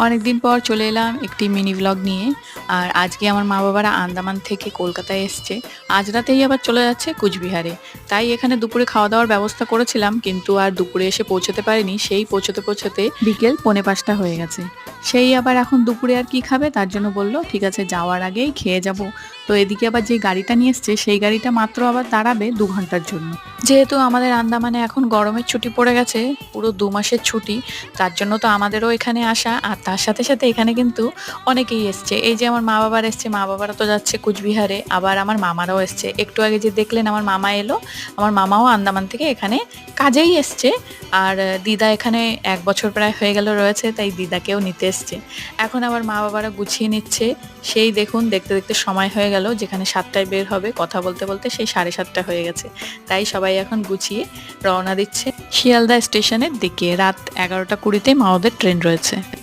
অনেকদিন পর চলে এলাম একটি মিনি ব্লগ নিয়ে। আর আজকে আমার মা বাবারা আন্দামান থেকে কলকাতায় এসছে। আজ রাতেই আবার চলে যাচ্ছে কুচবিহারে। তাই এখানে দুপুরে খাওয়া দাওয়ার ব্যবস্থা করেছিলাম, কিন্তু আর দুপুরে এসে পৌঁছতে পারিনি। সেই পৌঁছতে পৌঁছতে বিকেল 4:45 হয়ে গেছে। সেই আবার এখন দুপুরে আর কি খাবে, তার জন্য বললো ঠিক আছে যাওয়ার আগেই খেয়ে যাব। তো এদিকে আবার যে গাড়িটা নিয়ে এসছে সেই গাড়িটা মাত্র আবার দাঁড়াবে 2 ঘন্টার জন্য। যেহেতু আমাদের আন্দামানে এখন গরমের ছুটি পড়ে গেছে, পুরো 2 মাসের ছুটি, তার জন্য তো আমাদেরও এখানে আসা। আর তার সাথে সাথে এখানে কিন্তু অনেকেই এসছে। এই যে আমার মা বাবার এসছে, মা বাবারা তো যাচ্ছে কুচবিহারে, আবার আমার মামারাও এসছে। একটু আগে যে দেখলেন আমার মামা এলো, আমার মামাও আন্দামান থেকে এখানে কাজেই এসছে। আর দিদা এখানে 1 বছর প্রায় হয়ে গেল রয়েছে, তাই দিদাকেও নিতে এসছে। এখন আবার মা বাবারা গুছিয়ে নিচ্ছে। সেই দেখুন দেখতে দেখতে সময় হয়ে গেল, যেখানে 7টায় বের হবে কথা বলতে বলতে সেই 7:30 হয়ে গেছে। তাই সবাই এখন গুছিয়ে রওনা দিচ্ছে শিয়ালদা স্টেশনের দিকে। রাত 11টা 20-তে মাওদের ট্রেন রয়েছে।